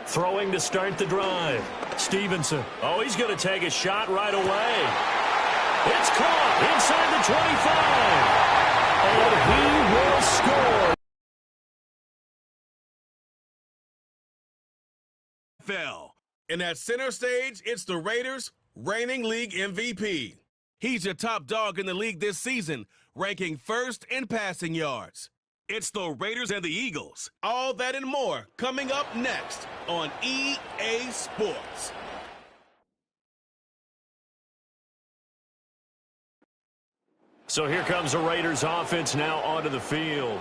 Throwing to start the drive. Stevenson. Oh, he's going to take a shot right away. It's caught inside the 25. And he will score. And at center stage, it's the Raiders' reigning league MVP. He's your top dog in the league this season, ranking first in passing yards. It's the Raiders and the Eagles. All that and more coming up next on EA Sports. So here comes the Raiders offense now onto the field.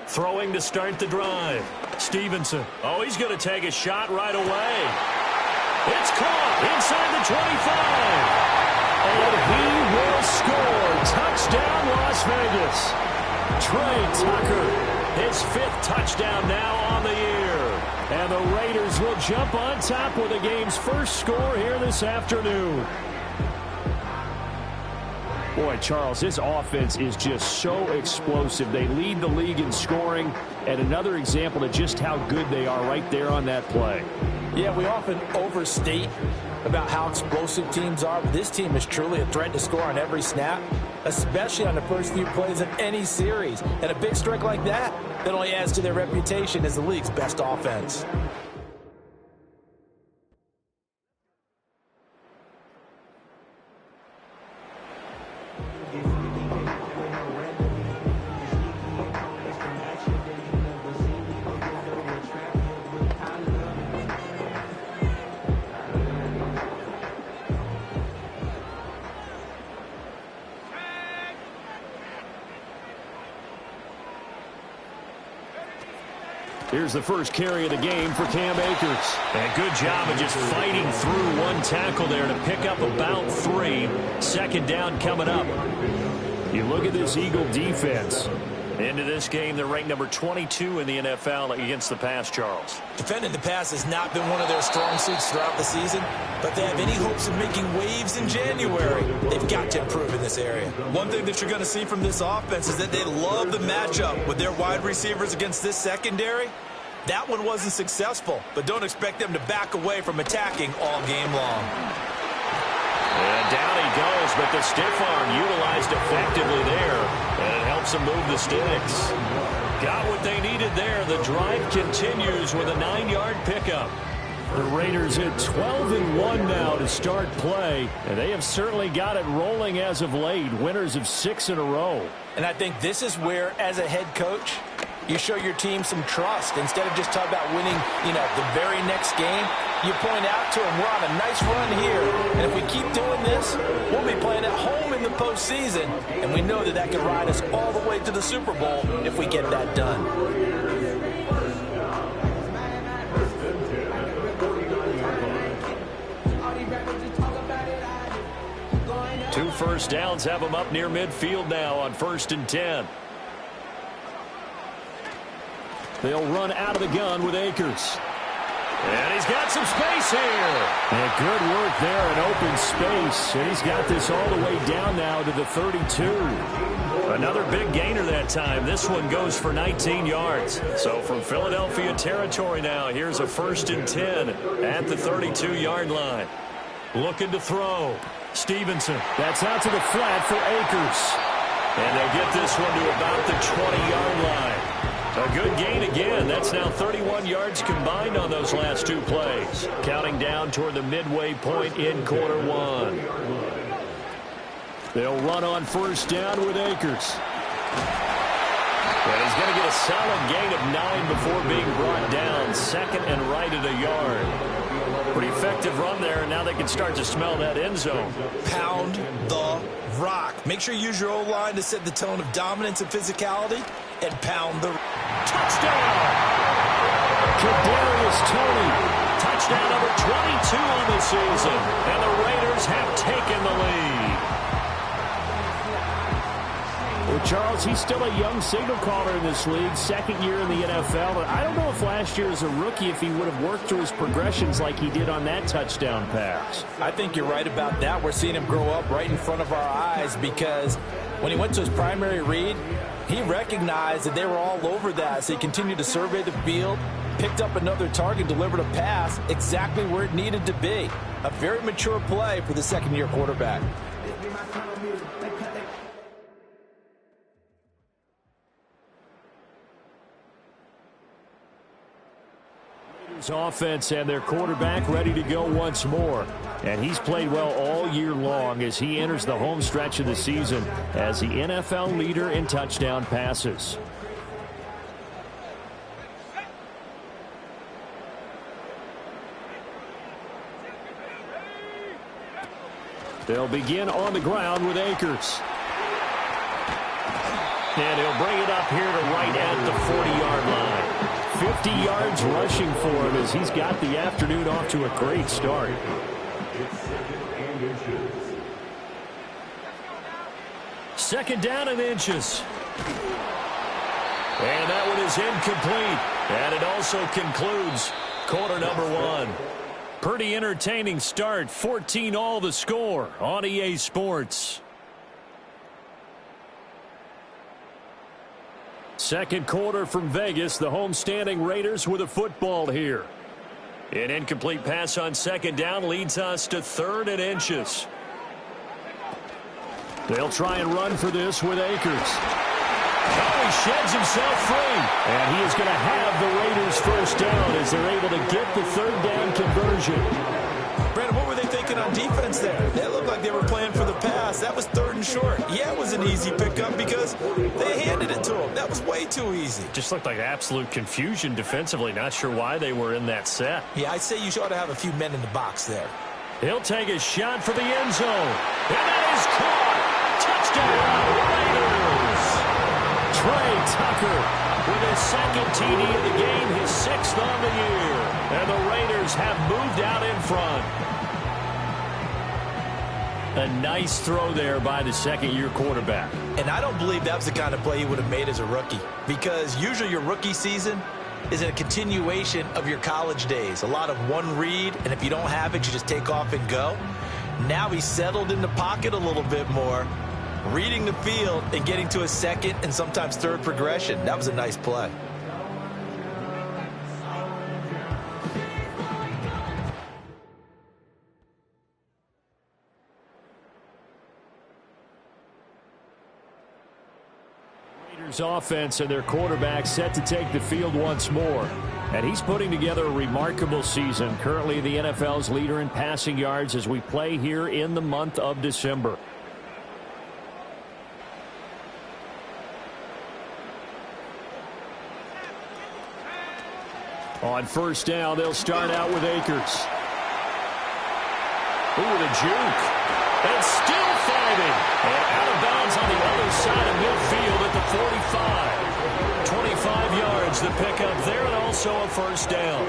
Throwing to start the drive. Stevenson. Oh, he's going to take a shot right away. It's caught inside the 25. And he will score. Touchdown, Las Vegas. Trey Tucker, his 5th touchdown now on the year. And the Raiders will jump on top with the game's first score here this afternoon. Boy, Charles, this offense is just so explosive. They lead the league in scoring, and another example of just how good they are right there on that play. Yeah, we often overstate about how explosive teams are, but this team is truly a threat to score on every snap, especially on the first few plays of any series. And a big strike like that only adds to their reputation as the league's best offense. Here's the first carry of the game for Cam Akers. And good job of just fighting through one tackle there to pick up about 3. Second down coming up. You look at this Eagle defense. Into this game, they're ranked number 22 in the NFL against the pass, Charles. Defending the pass has not been one of their strong suits throughout the season, but they have any hopes of making waves in January. They've got to improve in this area. One thing that you're going to see from this offense is that they love the matchup with their wide receivers against this secondary. That one wasn't successful, but don't expect them to back away from attacking all game long. And down he goes, but the stiff arm utilized effectively there, and it helps them move the sticks. Got what they needed there. The drive continues with a 9-yard pickup. The Raiders at 12-1 now to start play, and they have certainly got it rolling as of late. Winners of 6 in a row. And I think this is where, as a head coach, you show your team some trust. Instead of just talking about winning, the very next game, you point out to them, we're on a nice run here. And if we keep doing this, we'll be playing at home in the postseason. And we know that could ride us all the way to the Super Bowl if we get that done. 2 first downs have them up near midfield now on 1st and 10. They'll run out of the gun with Akers. And he's got some space here. And good work there in open space. And he's got this all the way down now to the 32. Another big gainer that time. This one goes for 19 yards. So from Philadelphia territory now, here's a 1st and 10 at the 32-yard line. Looking to throw. Stevenson. That's out to the flat for Akers. And they'll get this one to about the 20-yard line. A good gain again. That's now 31 yards combined on those last 2 plays. Counting down toward the midway point in quarter 1. They'll run on 1st down with Akers. And he's going to get a solid gain of 9 before being brought down. 2nd and right at a yard. Pretty effective run there, and now they can start to smell that end zone. Pound the rock. Make sure you use your O-line to set the tone of dominance and physicality, and pound the touchdown. Kadarius Toney, touchdown number 22 on the season, and the Raiders have taken the lead. Well, Charles, he's still a young signal caller in this league, second year in the NFL. And I don't know if last year as a rookie, if he would have worked through his progressions like he did on that touchdown pass. I think you're right about that. We're seeing him grow up right in front of our eyes because when he went to his primary read, he recognized that they were all over that. So he continued to survey the field, picked up another target, delivered a pass exactly where it needed to be. A very mature play for the second-year quarterback. Offense and their quarterback ready to go once more. And he's played well all year long as he enters the home stretch of the season as the NFL leader in touchdown passes. They'll begin on the ground with Akers. And he'll bring it up here to right at the 40-yard line. 50 yards rushing for him as he's got the afternoon off to a great start. Second down and inches. And that one is incomplete. And it also concludes quarter number one. Pretty entertaining start. 14-all the score on EA Sports. Second quarter from Vegas. The homestanding Raiders with a football here. An incomplete pass on second down leads us to third and inches. They'll try and run for this with Akers. Oh, he sheds himself free. And he is going to have the Raiders first down as they're able to get the third down conversion. Brandon, what were they thinking on defense there? It looked like they were playing for the pass. That was third and short. Yeah, it was an easy pickup because they handed it to him. That was way too easy. Just looked like absolute confusion defensively. Not sure why they were in that set. Yeah, I'd say you ought to have a few men in the box there. He'll take a shot for the end zone. And that is caught. Touchdown, Raiders. Trey Tucker with his second TD of the game, his sixth on the year. And the Raiders have moved out in front. A nice throw there by the second-year quarterback. And I don't believe that was the kind of play he would have made as a rookie, because usually your rookie season is a continuation of your college days. A lot of one read, and if you don't have it, you just take off and go. Now he's settled in the pocket a little bit more, reading the field and getting to a second and sometimes third progression. That was a nice play. Offense and their quarterback set to take the field once more. And he's putting together a remarkable season. Currently the NFL's leader in passing yards as we play here in the month of December. On first down, they'll start out with Akers. Ooh, the juke. And still fighting. And out of bounds on the other side of midfield at the 45. 25 yards the pickup there, and also a first down.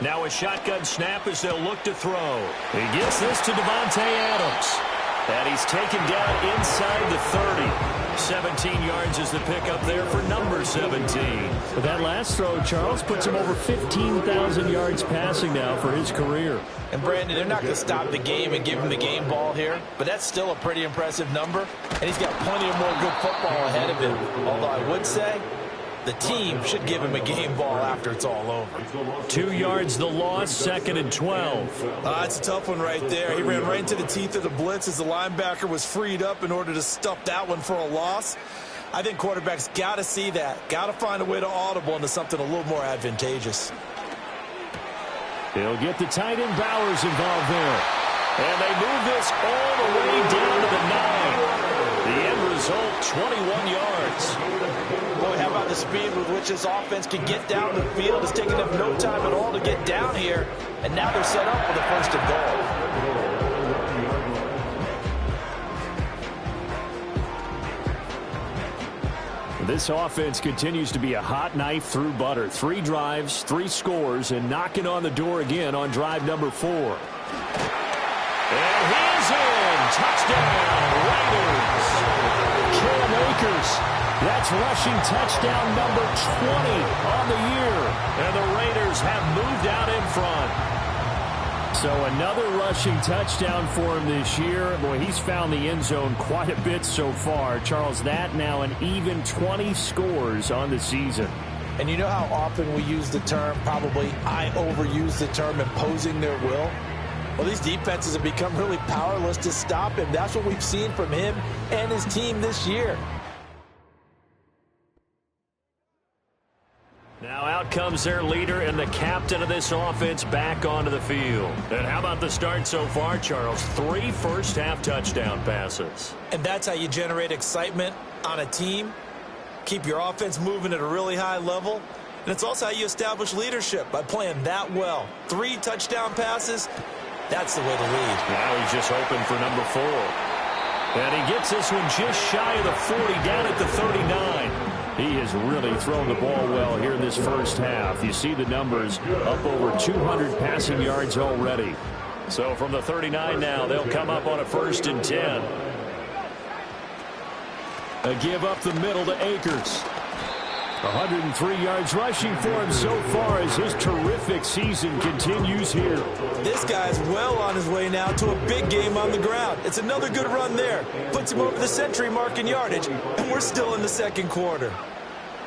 Now a shotgun snap as they'll look to throw. He gets this to Devontae Adams. And he's taken down inside the 30. 17 yards is the pickup there for number 17. But that last throw, Charles, puts him over 15,000 yards passing now for his career. And Brandon, they're not going to stop the game and give him the game ball here, but that's still a pretty impressive number. And he's got plenty of more good football ahead of him. Although I would say the team should give him a game ball after it's all over. 2 yards the loss, second and 12. That's a tough one right there. He ran right into the teeth of the blitz as the linebacker was freed up in order to stuff that one for a loss. I think quarterbacks got to see that. Got to find a way to audible into something a little more advantageous. They'll get the tight end Bowers involved there. And they move this all the way down to the 9. The end result, 21 yards. Boy, how about the speed with which this offense can get down the field? It's taken them no time at all to get down here. And now they're set up for the first and goal. This offense continues to be a hot knife through butter. 3 drives, 3 scores, and knocking on the door again on drive number 4. And he is in. Touchdown, Raiders. Cam Akers. That's rushing touchdown number 20 on the year. And the Raiders have moved out in front. So another rushing touchdown for him this year. Boy, he's found the end zone quite a bit so far. Charles, that now an even 20 scores on the season. And you know how often we use the term, probably I overuse the term, imposing their will? Well, these defenses have become really powerless to stop him. That's what we've seen from him and his team this year. Now out comes their leader and the captain of this offense back onto the field. And how about the start so far, Charles? 3 first-half touchdown passes. And that's how you generate excitement on a team, keep your offense moving at a really high level. And it's also how you establish leadership, by playing that well. 3 touchdown passes, that's the way to lead. Now he's just hoping for number 4. And he gets this one just shy of the 40, down at the 39. He has really thrown the ball well here in this first half. You see the numbers, up over 200 passing yards already. So from the 39 now, they'll come up on a 1st and 10. A give up the middle to Akers. 103 yards rushing for him so far as his terrific season continues here. This guy's well on his way now to a big game on the ground. It's another good run there. Puts him over the century mark in yardage, and we're still in the second quarter.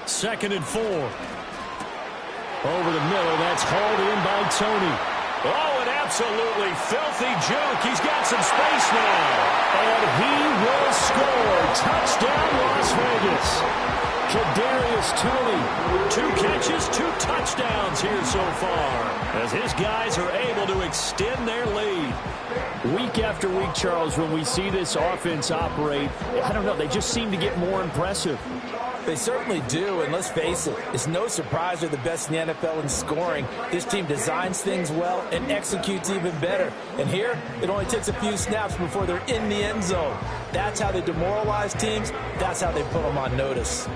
2nd and 4. Over the middle, that's hauled in by Tony. Oh, an absolutely filthy juke. He's got some space now. And he will score. Touchdown, Las Vegas. Kadarius Toney, 2 catches, 2 touchdowns here so far, as his guys are able to extend their lead. Week after week, Charles, when we see this offense operate, I don't know, they just seem to get more impressive. They certainly do, and let's face it, it's no surprise they're the best in the NFL in scoring. This team designs things well and executes even better. And here, it only takes a few snaps before they're in the end zone. That's how they demoralize teams. That's how they put them on notice.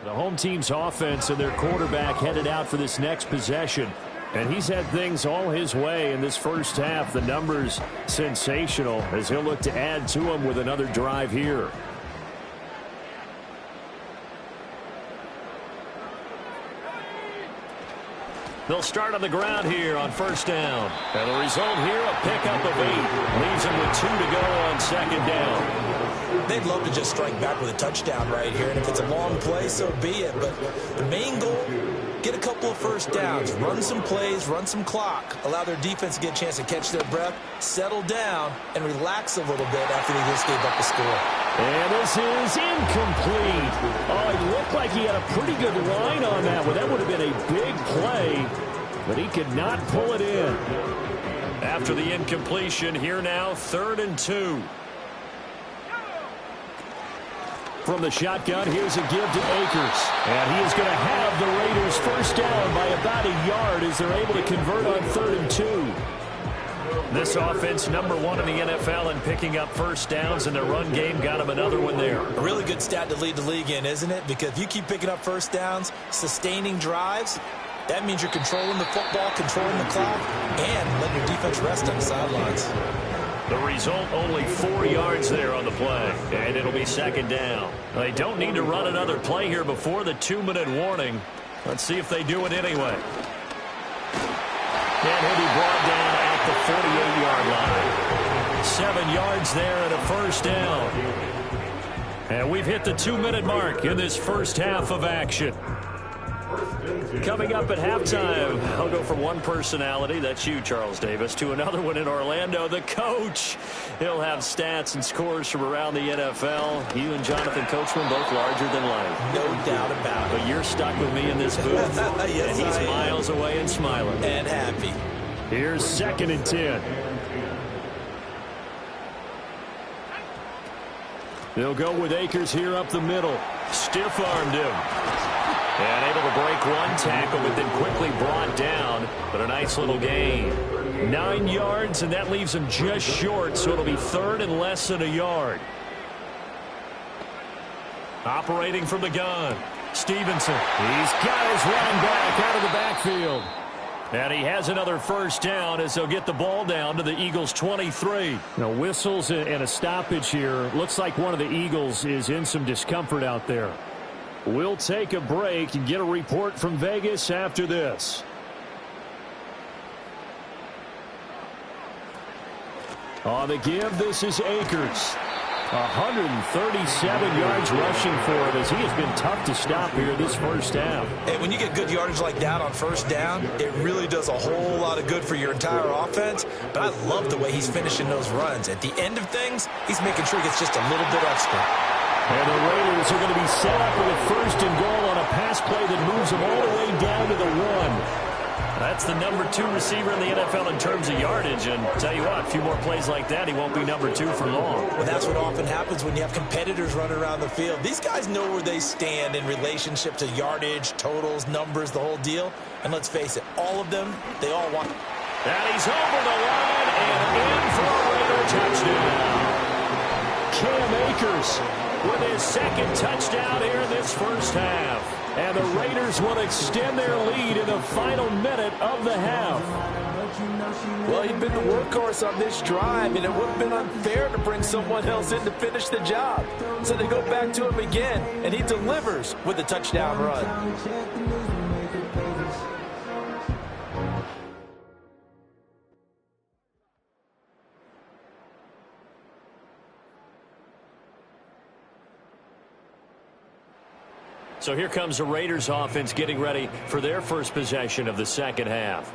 The home team's offense and their quarterback headed out for this next possession. And he's had things all his way in this first half. The numbers sensational as he'll look to add to them with another drive here. They'll start on the ground here on 1st down. And the result here, a pickup of 8. Leaves them with 2 to go on 2nd down. They'd love to just strike back with a touchdown right here, and if it's a long play, so be it. But the main goal, get a couple of first downs, run some plays, run some clock, allow their defense to get a chance to catch their breath, settle down, and relax a little bit after they just gave up a score. And this is incomplete. Oh, he looked like he had a pretty good line on that one. That would have been a big play, but he could not pull it in. After the incompletion, here now, 3rd and 2. From the shotgun, here's a give to Akers. And he is going to have the Raiders first down by about a yard as they're able to convert on 3rd and 2. This offense, number 1 in the NFL in picking up first downs, and their run game got them another one there. A really good stat to lead the league in, isn't it? Because if you keep picking up first downs, sustaining drives, that means you're controlling the football, controlling the clock, and letting your defense rest on the sidelines. The result, only 4 yards there on the play, and it'll be 2nd down. They don't need to run another play here before the 2-minute warning. Let's see if they do it anyway. And he'll be brought down at the 48-yard line. 7 yards there and a first down. And we've hit the 2-minute mark in this first half of action. Coming up at halftime, I'll go from one personality, that's you, Charles Davis, to another one in Orlando, the coach. He'll have stats and scores from around the NFL. You and Jonathan Coachman both larger than life. No doubt about it. But you're stuck with me in this booth. Yes, and he's miles away and smiling. And happy. Here's 2nd and 10. They'll go with Akers here up the middle. Stiff-armed him. And able to break one tackle, but then quickly brought down. But a nice little gain. 9 yards, and that leaves him just short, so it'll be 3rd and less than a yard. Operating from the gun, Stevenson. He's got his running back out of the backfield. And he has another first down as they'll get the ball down to the Eagles' 23. Whistles and a stoppage here. Looks like one of the Eagles is in some discomfort out there. We'll take a break and get a report from Vegas after this. On the give, this is Akers. 137 yards rushing for him as he has been tough to stop here this first half. Hey, when you get good yardage like that on first down, it really does a whole lot of good for your entire offense. But I love the way he's finishing those runs. At the end of things, he's making sure he gets just a little bit extra. And the Raiders are going to be set up with a first and goal on a pass play that moves them all the way down to the 1. That's the number 2 receiver in the NFL in terms of yardage. And tell you what, a few more plays like that, he won't be number 2 for long. Well, that's what often happens when you have competitors running around the field. These guys know where they stand in relationship to yardage, totals, numbers, the whole deal. And let's face it, all of them, they all want. And he's over the line and in for a Raider touchdown. Cam Akers with his second touchdown here in this first half. And the Raiders will extend their lead in the final minute of the half. Well, he'd been the workhorse on this drive, and it would have been unfair to bring someone else in to finish the job. So they go back to him again, and he delivers with a touchdown run. So here comes the Raiders offense getting ready for their first possession of the second half.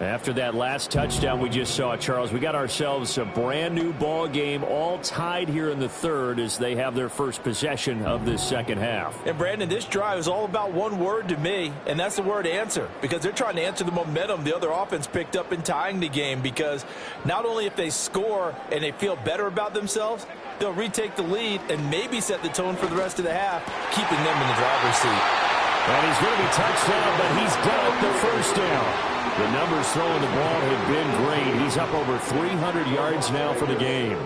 After that last touchdown we just saw, Charles, we got ourselves a brand new ball game, all tied here in the third as they have their first possession of this second half. And Brandon, this drive is all about one word to me, and that's the word answer, because they're trying to answer the momentum the other offense picked up in tying the game, because not only if they score and they feel better about themselves, they'll retake the lead and maybe set the tone for the rest of the half, keeping them in the driver's seat. And he's going to be touched down, but he's got the first down. The numbers throwing the ball have been great. He's up over 300 yards now for the game.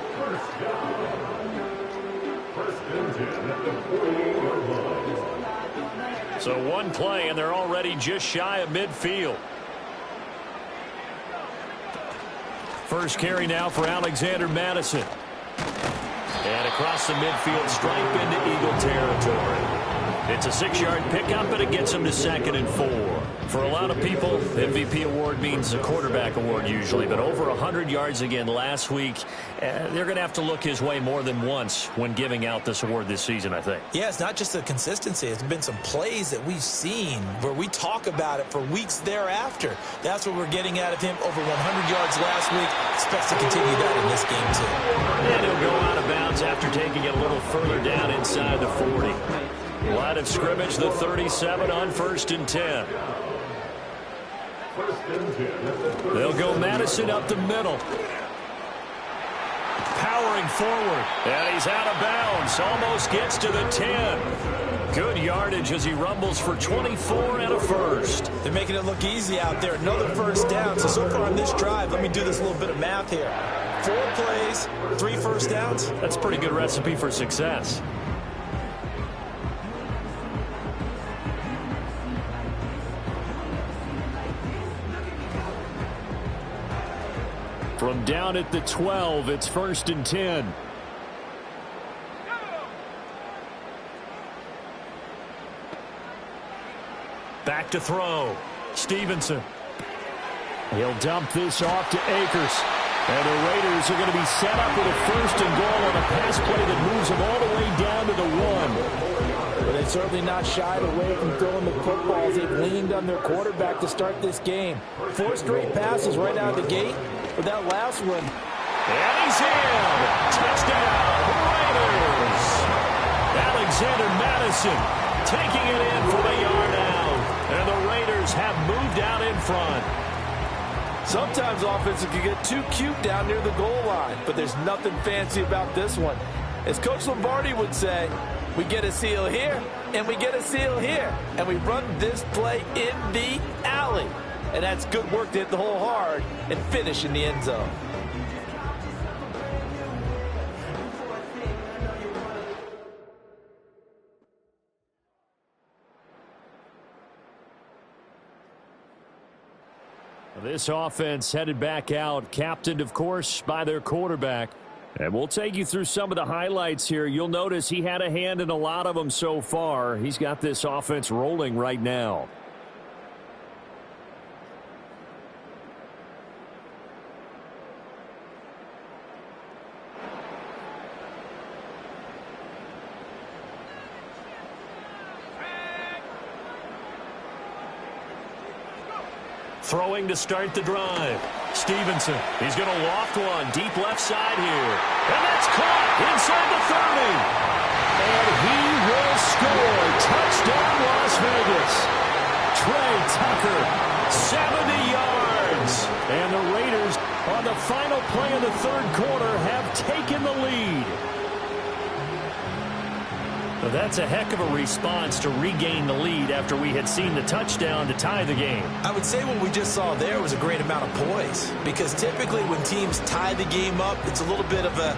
So one play, and they're already just shy of midfield. First carry now for Alexander Madison. And across the midfield stripe into Eagle territory. It's a 6-yard pickup, but it gets him to 2nd and 4. For a lot of people, the MVP award means a quarterback award usually, but over 100 yards again last week. They're going to have to look his way more than once when giving out this award this season, I think. Yeah, it's not just the consistency. It's been some plays that we've seen where we talk about it for weeks thereafter. That's what we're getting out of him. Over 100 yards last week. Expects to continue that in this game, too. And he'll go out of bounds after taking it a little further down inside the 40. Line of scrimmage, the 37 on 1st and 10. They'll go Madison up the middle. Powering forward. And he's out of bounds. Almost gets to the 10. Good yardage as he rumbles for 24 and a first. They're making it look easy out there. Another first down. So far on this drive, let me do this little bit of math here. 4 plays, 3 first downs. That's a pretty good recipe for success. From down at the 12, it's 1st and 10. Back to throw. Stevenson. He'll dump this off to Akers. And the Raiders are going to be set up with a 1st and goal on a pass play that moves them all the way down to the 1. But they're certainly not shied away from throwing the footballs. They've leaned on their quarterback to start this game. 4 straight passes right out of the gate. But that last one. And he's in. Touchdown, Raiders. Alexander Madison taking it in for the yard out. And the Raiders have moved out in front. Sometimes offenses can get too cute down near the goal line, but there's nothing fancy about this one. As Coach Lombardi would say, we get a seal here, and we get a seal here, and we run this play in the alley. And that's good work to hit the hole hard and finish in the end zone. This offense headed back out, captained, of course, by their quarterback. And we'll take you through some of the highlights here. You'll notice he had a hand in a lot of them so far. He's got this offense rolling right now. Throwing to start the drive. Stevenson, he's going to loft one deep left side here. And that's caught inside the 30. And he will score. Touchdown, Las Vegas. Trey Tucker, 70 yards. And the Raiders, on the final play of the third quarter, have taken the lead. Well, that's a heck of a response to regain the lead after we had seen the touchdown to tie the game. I would say what we just saw there was a great amount of poise, because typically when teams tie the game up, it's a little bit of a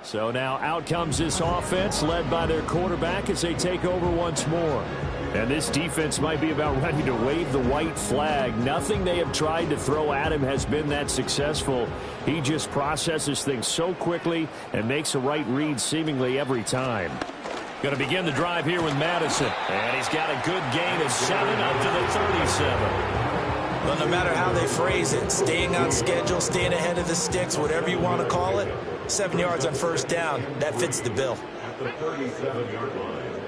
So now out comes this offense led by their quarterback as they take over once more. And this defense might be about ready to wave the white flag. Nothing they have tried to throw at him has been that successful. He just processes things so quickly and makes a right read seemingly every time. Going to begin the drive here with Madison. And he's got a good gain of 7 up to the 37. Well, no matter how they phrase it, staying on schedule, staying ahead of the sticks, whatever you want to call it, 7 yards on first down, that fits the bill. At the 37-yard line.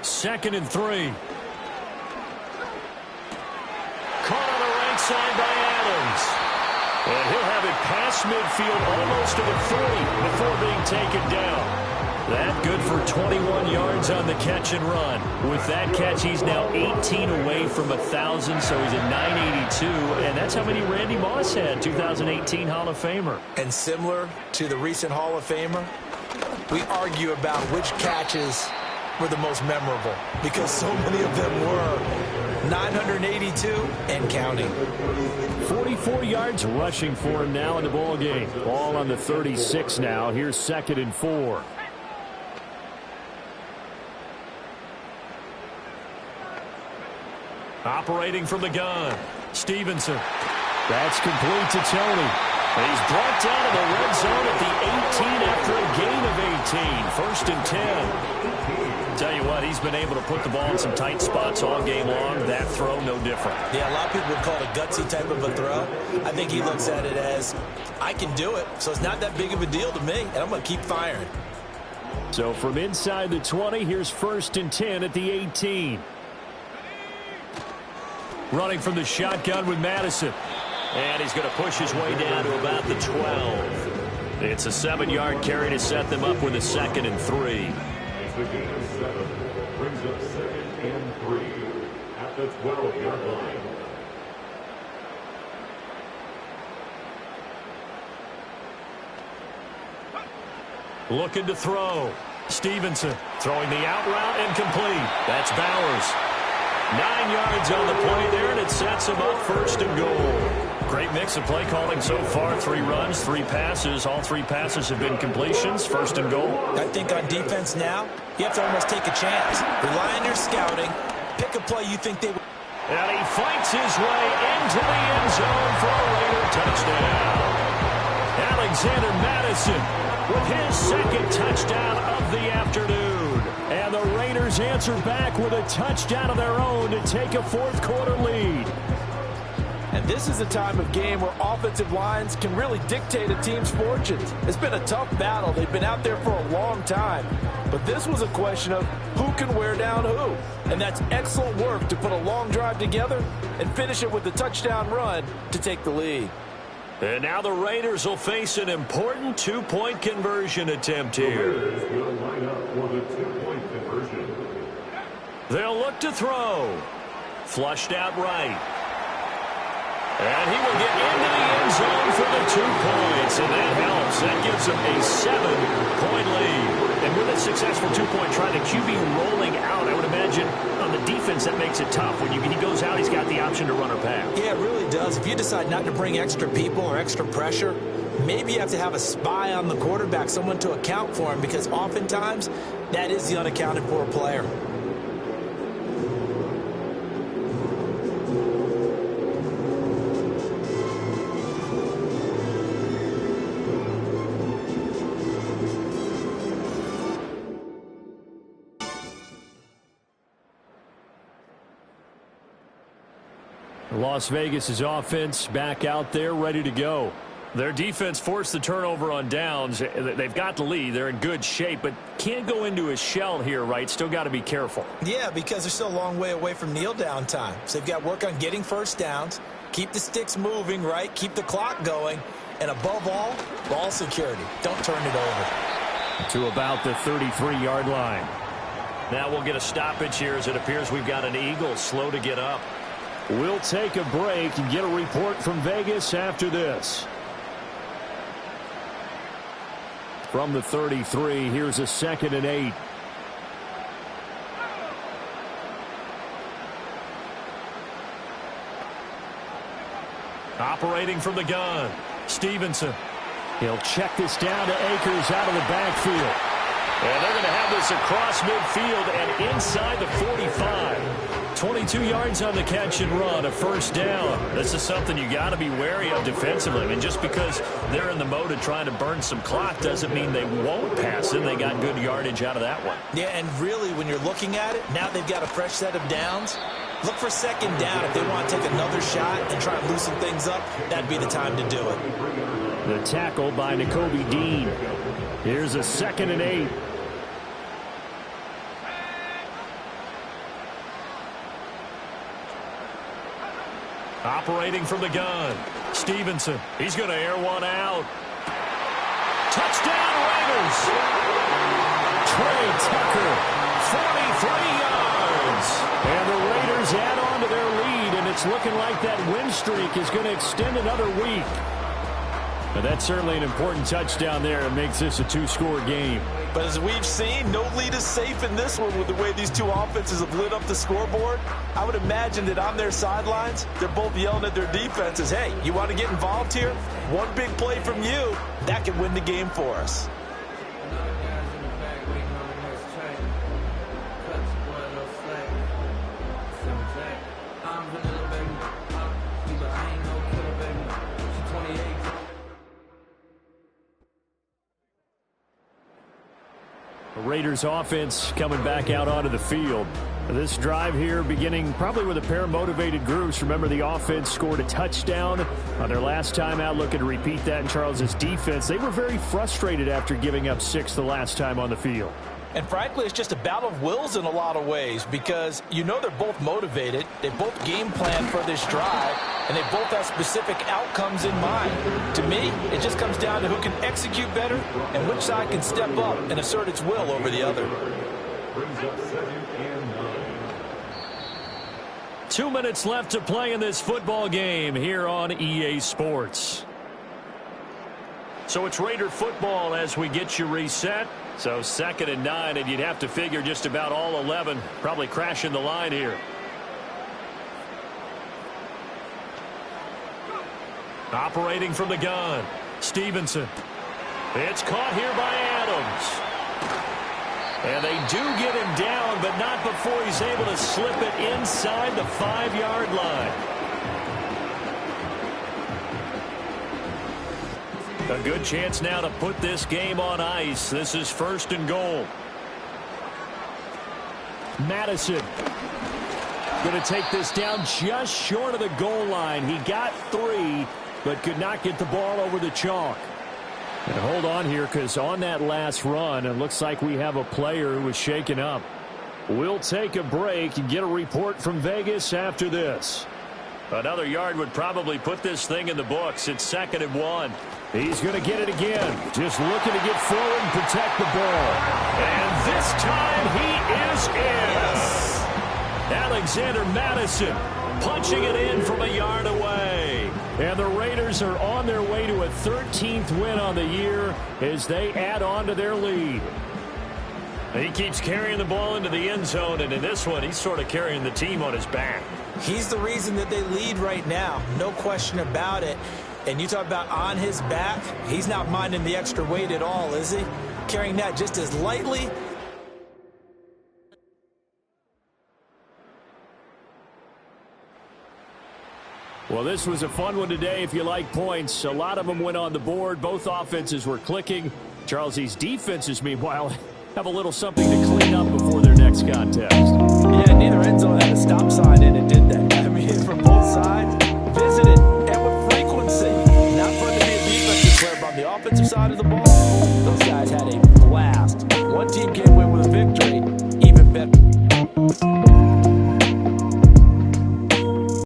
2nd and 3. Caught on the right side by Adams. And he'll have it past midfield almost to the 40 before being taken down. That good for 21 yards on the catch and run. With that catch, he's now 18 away from 1,000, so he's at 982. And that's how many Randy Moss had, 2018 Hall of Famer. And similar to the recent Hall of Famer, we argue about which catches were the most memorable, because so many of them were. 982 and counting. 44 yards rushing for him now in the ball game. Ball on the 36 now. Here's 2nd and 4. Operating from the gun. Stevenson. That's complete to Tony. He's brought down to the red zone at the 18 after a gain of 18. 1st and 10. Tell you what, he's been able to put the ball in some tight spots all game long. That throw, no different. Yeah, a lot of people would call it a gutsy type of a throw. I think he looks at it as, I can do it, so it's not that big of a deal to me, and I'm going to keep firing. So from inside the 20, here's 1st and 10 at the 18. Running from the shotgun with Madison. And he's going to push his way down to about the 12. It's a 7-yard carry to set them up with a 2nd and 3. The gain of 7 brings up 2nd and 3 at the 12-yard line. Looking to throw. Stevenson throwing the out route and complete. That's Bowers. 9 yards on the play there, and it sets him up 1st and goal. Great mix of play calling so far. 3 runs, 3 passes. All 3 passes have been completions. 1st and goal. I think on defense now, you have to almost take a chance. Rely on your scouting. Pick a play you think they will. And he fights his way into the end zone for a Raider touchdown. Alexander Madison with his 2nd touchdown of the afternoon. And the Raiders answer back with a touchdown of their own to take a 4th quarter lead. And this is a time of game where offensive lines can really dictate a team's fortunes. It's been a tough battle. They've been out there for a long time. But this was a question of who can wear down who. And that's excellent work to put a long drive together and finish it with a touchdown run to take the lead. And now the Raiders will face an important 2-point conversion attempt here. The Raiders will line up for the 2-point conversion. They'll look to throw. Flushed out right. And he will get into the end zone for the 2 points, and that helps. That gives them a 7-point lead. And with a successful 2-point try, the QB rolling out, I would imagine on the defense that makes it tough. When he goes out, he's got the option to run or pass. Yeah, it really does. If you decide not to bring extra people or extra pressure, maybe you have to have a spy on the quarterback, someone to account for him, because oftentimes that is the unaccounted for player. Las Vegas's offense back out there ready to go. Their defense forced the turnover on downs. They've got the lead. They're in good shape, but can't go into a shell here, right? Still got to be careful. Yeah, because they're still a long way away from kneel down time. So they've got to work on getting first downs, keep the sticks moving, right? Keep the clock going, and above all, ball security. Don't turn it over. To about the 33-yard line. Now we'll get a stoppage here as it appears we've got an Eagle slow to get up. We'll take a break and get a report from Vegas after this. From the 33, here's a 2nd and 8. Operating from the gun, Stevenson. He'll check this down to Akers out of the backfield. And they're going to have this across midfield and inside the 45. 22 yards on the catch and run, a first down. This is something you got to be wary of defensively. I mean, just because they're in the mode of trying to burn some clock doesn't mean they won't pass it. They got good yardage out of that one. Yeah, and really, when you're looking at it, now they've got a fresh set of downs. Look for 2nd down. If they want to take another shot and try and loosen things up, that'd be the time to do it. The tackle by Nakobe Dean. Here's a 2nd and 8. Operating from the gun, Stevenson. He's going to air one out. Touchdown, Raiders! Trey Tucker, 43 yards. And the Raiders add on to their lead, and it's looking like that win streak is going to extend another week. But that's certainly an important touchdown there. It makes this a 2-score game. But as we've seen, no lead is safe in this one with the way these two offenses have lit up the scoreboard. I would imagine that on their sidelines, they're both yelling at their defenses, hey, you want to get involved here? One big play from you, that could win the game for us. Raiders offense coming back out onto the field. This drive here beginning probably with a pair of motivated groups. Remember, the offense scored a touchdown on their last time out, looking to repeat that in Charles's defense. They were very frustrated after giving up 6 the last time on the field. And frankly, it's just a battle of wills in a lot of ways because you know they're both motivated. They both game plan for this drive, and they both have specific outcomes in mind. To me, it just comes down to who can execute better and which side can step up and assert its will over the other. 2 minutes left to play in this football game here on EA Sports. So it's Raider football as we get you reset. So 2nd and 9, and you'd have to figure just about all 11 probably crashing the line here. Operating from the gun, Stevenson. It's caught here by Adams. And they do get him down, but not before he's able to slip it inside the 5-yard line. A good chance now to put this game on ice. This is 1st and goal. Madison going to take this down just short of the goal line. He got 3, but could not get the ball over the chalk. And hold on here, because on that last run, it looks like we have a player who was shaken up. We'll take a break and get a report from Vegas after this. Another yard would probably put this thing in the books. It's 2nd and 1. He's going to get it again. Just looking to get forward and protect the ball. And this time he is in. Alexander Madison punching it in from a yard away. And the Raiders Raiders are on their way to a 13th win on the year as they add on to their lead. He keeps carrying the ball into the end zone, and in this one, he's sort of carrying the team on his back. He's the reason that they lead right now. No question about it. And you talk about on his back, he's not minding the extra weight at all, is he? Carrying that just as lightly. Well, this was a fun one today if you like points. A lot of them went on the board. Both offenses were clicking. Charles, these defenses, meanwhile, have a little something to clean up before their next contest. Yeah, neither end zone had a stop sign in it, did they? I mean, from both sides, visited, and with frequency. Not fun to be a defensive player, but on the offensive side of the ball, those guys had a blast. One team came away with a victory, even better.